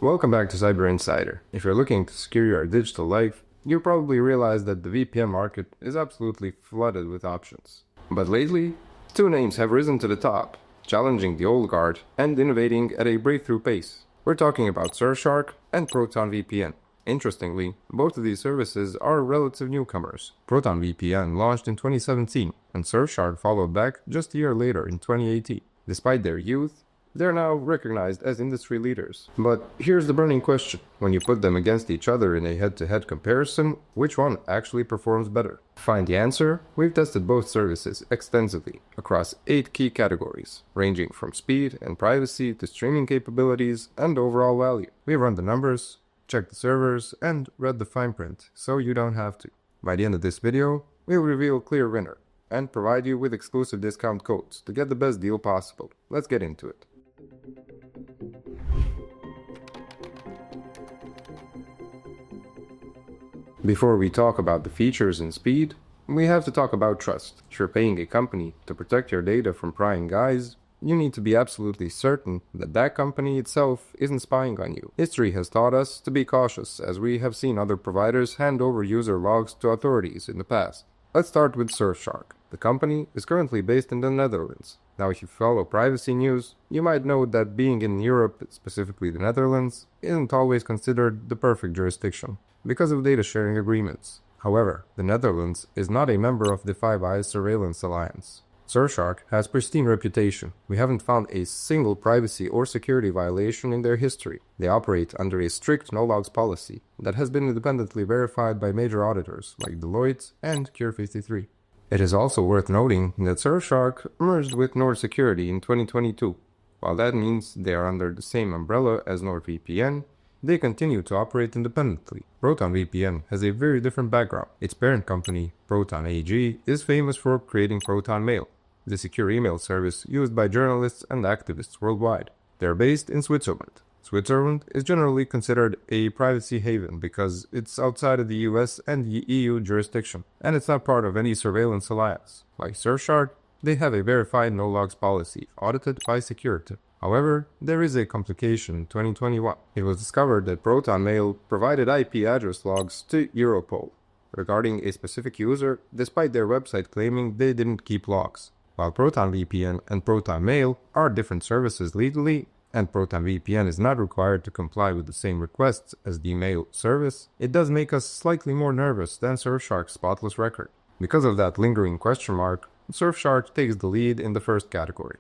Welcome back to CyberInsider. If you're looking to secure your digital life, you probably realize that the VPN market is absolutely flooded with options. But lately, two names have risen to the top, challenging the old guard and innovating at a breakthrough pace. We're talking about Surfshark and Proton VPN. Interestingly, both of these services are relative newcomers. Proton VPN launched in 2017, and Surfshark followed back just a year later in 2018. Despite their youth, they're now recognized as industry leaders. But here's the burning question. When you put them against each other in a head-to-head comparison, which one actually performs better? To find the answer, we've tested both services extensively across 8 key categories, ranging from speed and privacy to streaming capabilities and overall value. We run the numbers, checked the servers, and read the fine print, so you don't have to. By the end of this video, we'll reveal a clear winner and provide you with exclusive discount codes to get the best deal possible. Let's get into it. Before we talk about the features and speed, we have to talk about trust. If you're paying a company to protect your data from prying guys, you need to be absolutely certain that that company itself isn't spying on you. History has taught us to be cautious, as we have seen other providers hand over user logs to authorities in the past. Let's start with Surfshark. The company is currently based in the Netherlands. Now, if you follow privacy news, you might know that being in Europe, specifically the Netherlands, isn't always considered the perfect jurisdiction because of data sharing agreements. However, the Netherlands is not a member of the Five Eyes Surveillance Alliance. Surfshark has pristine reputation. We haven't found a single privacy or security violation in their history. They operate under a strict no-logs policy that has been independently verified by major auditors like Deloitte and Cure53. It is also worth noting that Surfshark merged with NordSecurity in 2022. While that means they are under the same umbrella as NordVPN, they continue to operate independently. Proton VPN has a very different background. Its parent company, Proton AG, is famous for creating Proton Mail, the secure email service used by journalists and activists worldwide. They are based in Switzerland. Switzerland is generally considered a privacy haven because it's outside of the US and the EU jurisdiction, and it's not part of any surveillance alliance. Like Surfshark, they have a verified no-logs policy, audited by security. However, there is a complication in 2021. It was discovered that Proton Mail provided IP address logs to Europol regarding a specific user, despite their website claiming they didn't keep logs. While Proton VPN and Proton Mail are different services legally, and Proton VPN is not required to comply with the same requests as the mail service, it does make us slightly more nervous than Surfshark's spotless record. Because of that lingering question mark, Surfshark takes the lead in the first category.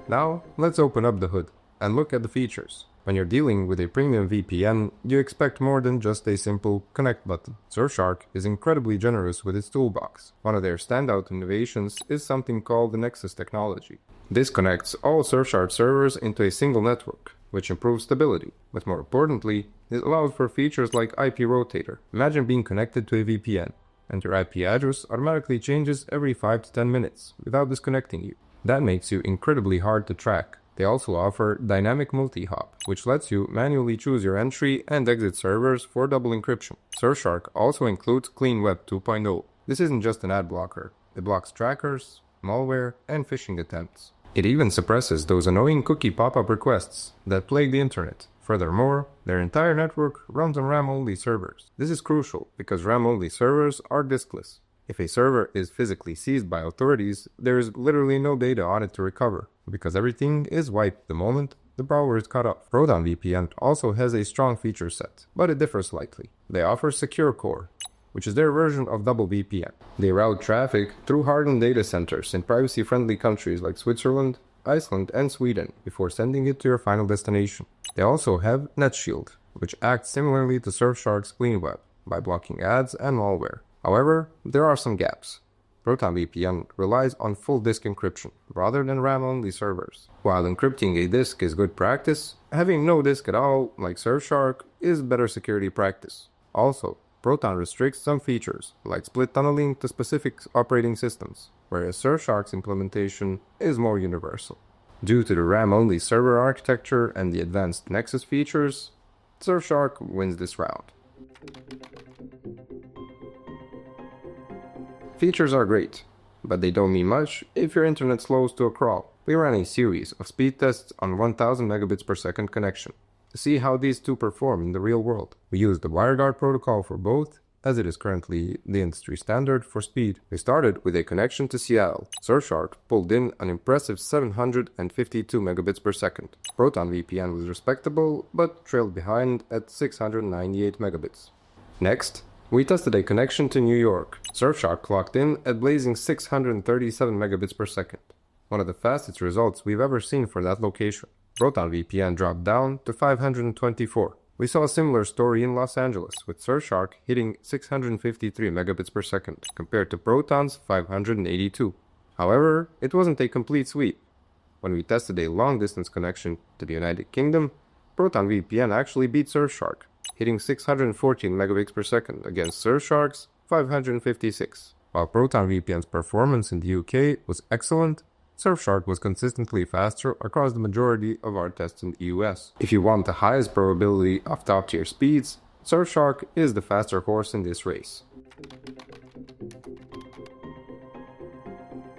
Now, let's open up the hood and look at the features. When you're dealing with a premium VPN, you expect more than just a simple connect button. Surfshark is incredibly generous with its toolbox. One of their standout innovations is something called the Nexus technology. This connects all Surfshark servers into a single network, which improves stability. But more importantly, it allows for features like IP Rotator. Imagine being connected to a VPN, and your IP address automatically changes every 5 to 10 minutes without disconnecting you. That makes you incredibly hard to track. They also offer dynamic multi-hop, which lets you manually choose your entry and exit servers for double encryption. Surfshark also includes Clean Web 2.0. This isn't just an ad blocker. It blocks trackers, malware, and phishing attempts. It even suppresses those annoying cookie pop-up requests that plague the internet. Furthermore, their entire network runs on RAM-only servers. This is crucial because RAM-only servers are diskless. If a server is physically seized by authorities, there is literally no data on it to recover, because everything is wiped the moment the power is cut off. Proton VPN also has a strong feature set, but it differs slightly. They offer Secure Core, which is their version of double VPN. They route traffic through hardened data centers in privacy-friendly countries like Switzerland, Iceland, and Sweden before sending it to your final destination. They also have NetShield, which acts similarly to Surfshark's Clean Web by blocking ads and malware. However, there are some gaps. Proton VPN relies on full disk encryption rather than RAM-only servers. While encrypting a disk is good practice, having no disk at all, like Surfshark, is better security practice. Also, Proton restricts some features, like split tunneling to specific operating systems, whereas Surfshark's implementation is more universal. Due to the RAM-only server architecture and the advanced Nexus features, Surfshark wins this round. Features are great, but they don't mean much if your internet slows to a crawl. We ran a series of speed tests on 1000 megabits per second connection to see how these two perform in the real world. We used the WireGuard protocol for both, as it is currently the industry standard for speed. We started with a connection to Seattle. Surfshark pulled in an impressive 752 megabits per second. Proton VPN was respectable, but trailed behind at 698 megabits. Next, we tested a connection to New York. Surfshark clocked in at blazing 637 megabits per second, one of the fastest results we've ever seen for that location. Proton VPN dropped down to 524. We saw a similar story in Los Angeles, with Surfshark hitting 653 megabits per second, compared to Proton's 582. However, it wasn't a complete sweep. When we tested a long-distance connection to the United Kingdom, Proton VPN actually beat Surfshark, hitting 614 megabits per second against Surfshark's 556. While Proton VPN's performance in the UK was excellent, Surfshark was consistently faster across the majority of our tests in the US. If you want the highest probability of top-tier speeds, Surfshark is the faster horse in this race.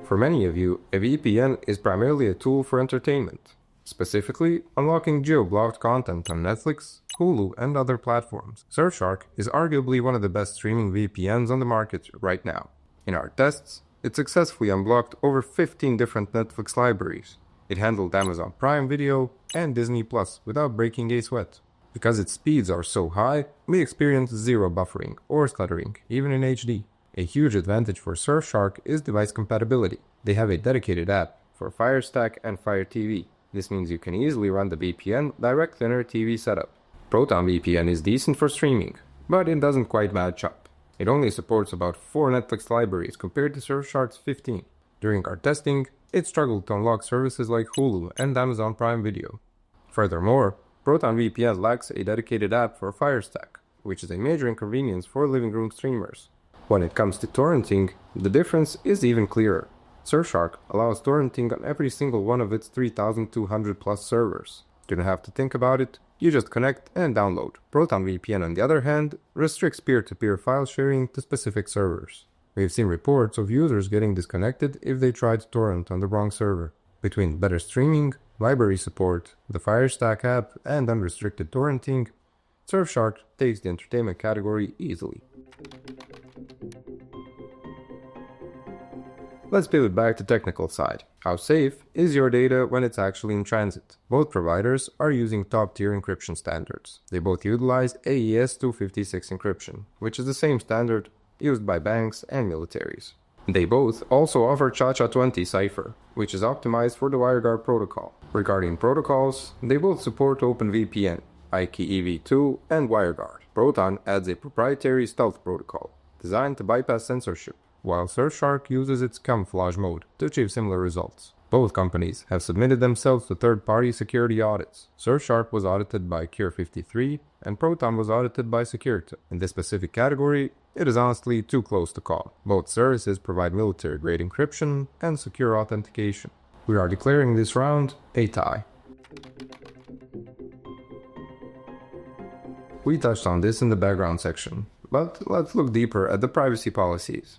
For many of you, a VPN is primarily a tool for entertainment, specifically unlocking geo-blocked content on Netflix, Hulu, and other platforms. Surfshark is arguably one of the best streaming VPNs on the market right now. In our tests, it successfully unblocked over 15 different Netflix libraries. It handled Amazon Prime Video and Disney Plus without breaking a sweat. Because its speeds are so high, we experienced zero buffering or stuttering, even in HD. A huge advantage for Surfshark is device compatibility. They have a dedicated app for Fire Stack and Fire TV. This means you can easily run the VPN directly in your TV setup. Proton VPN is decent for streaming, but it doesn't quite match up. It only supports about 4 Netflix libraries compared to Surfshark's 15. During our testing, it struggled to unlock services like Hulu and Amazon Prime Video. Furthermore, Proton VPN lacks a dedicated app for Fire Stack, which is a major inconvenience for living room streamers. When it comes to torrenting, the difference is even clearer. Surfshark allows torrenting on every single one of its 3,200 plus servers. You don't have to think about it, you just connect and download. Proton VPN, on the other hand, restricts peer-to-peer file sharing to specific servers. We've seen reports of users getting disconnected if they try to torrent on the wrong server. Between better streaming, library support, the Fire Stack app, and unrestricted torrenting, Surfshark takes the entertainment category easily. Let's pivot back to technical side. How safe is your data when it's actually in transit? Both providers are using top-tier encryption standards. They both utilize AES 256 encryption, which is the same standard used by banks and militaries. They both also offer ChaCha20 cipher, which is optimized for the WireGuard protocol. Regarding protocols, they both support OpenVPN, IKEV2, and WireGuard. Proton adds a proprietary stealth protocol designed to bypass censorship, while Surfshark uses its camouflage mode to achieve similar results. Both companies have submitted themselves to third-party security audits. Surfshark was audited by Cure53, and Proton was audited by Security. In this specific category, it is honestly too close to call. Both services provide military-grade encryption and secure authentication. We are declaring this round a tie. We touched on this in the background section, but let's look deeper at the privacy policies.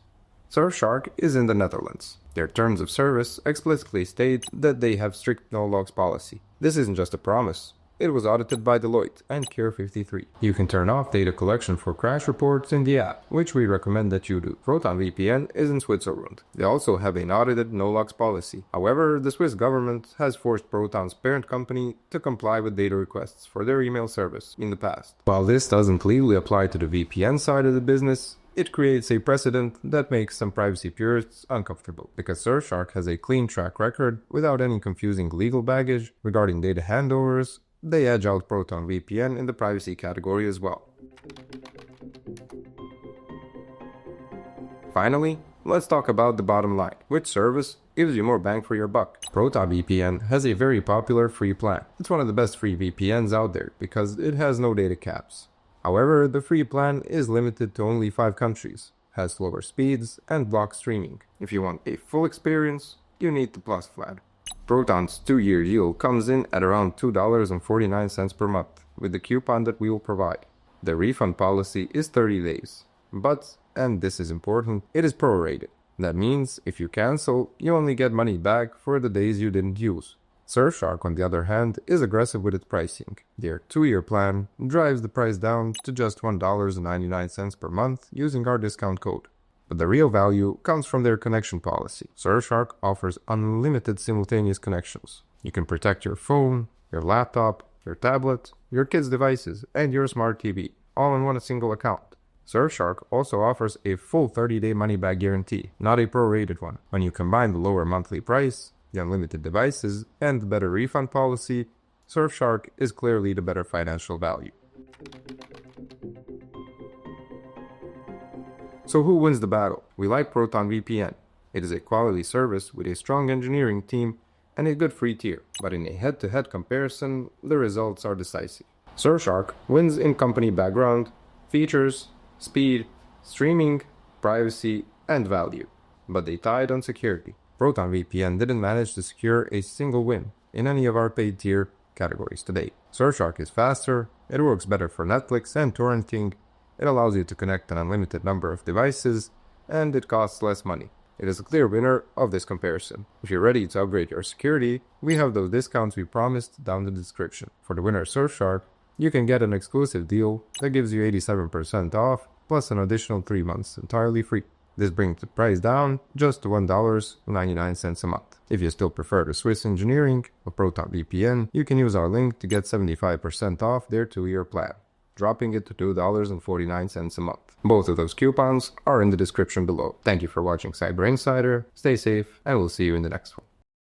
Surfshark is in the Netherlands. Their terms of service explicitly state that they have strict no-logs policy. This isn't just a promise. It was audited by Deloitte and Cure53. You can turn off data collection for crash reports in the app, which we recommend that you do. Proton VPN is in Switzerland. They also have an audited no-logs policy. However, the Swiss government has forced Proton's parent company to comply with data requests for their email service in the past. While this doesn't legally apply to the VPN side of the business, it creates a precedent that makes some privacy purists uncomfortable, because Surfshark has a clean track record without any confusing legal baggage regarding data handovers. They edge out Proton VPN in the privacy category as well. Finally, let's talk about the bottom line. Which service gives you more bang for your buck? Proton VPN has a very popular free plan. It's one of the best free VPNs out there because it has no data caps. However, the free plan is limited to only 5 countries, has slower speeds, and blocks streaming. If you want a full experience, you need the Plus plan. Proton's 2-year deal comes in at around $2.49 per month, with the coupon that we will provide. The refund policy is 30 days, but, and this is important, it is prorated. That means if you cancel, you only get money back for the days you didn't use. Surfshark, on the other hand, is aggressive with its pricing. Their 2-year plan drives the price down to just $1.99 per month using our discount code. But the real value comes from their connection policy. Surfshark offers unlimited simultaneous connections. You can protect your phone, your laptop, your tablet, your kids' devices, and your smart TV, all in one single account. Surfshark also offers a full 30-day money-back guarantee, not a prorated one. When you combine the lower monthly price, the unlimited devices, and the better refund policy, Surfshark is clearly the better financial value. So who wins the battle? We like Proton VPN. It is a quality service with a strong engineering team and a good free tier, but in a head-to-head comparison, the results are decisive. Surfshark wins in company background, features, speed, streaming, privacy, and value, but they tied on security. Proton VPN didn't manage to secure a single win in any of our paid tier categories today. Surfshark is faster, it works better for Netflix and torrenting, it allows you to connect an unlimited number of devices, and it costs less money. It is a clear winner of this comparison. If you're ready to upgrade your security, we have those discounts we promised down in the description. For the winner Surfshark, you can get an exclusive deal that gives you 87% off, plus an additional 3 months entirely free. This brings the price down just to $1.99 a month. If you still prefer the Swiss engineering or Proton VPN, you can use our link to get 75% off their 2-year plan, dropping it to $2.49 a month. Both of those coupons are in the description below. Thank you for watching CyberInsider, stay safe, and we'll see you in the next one.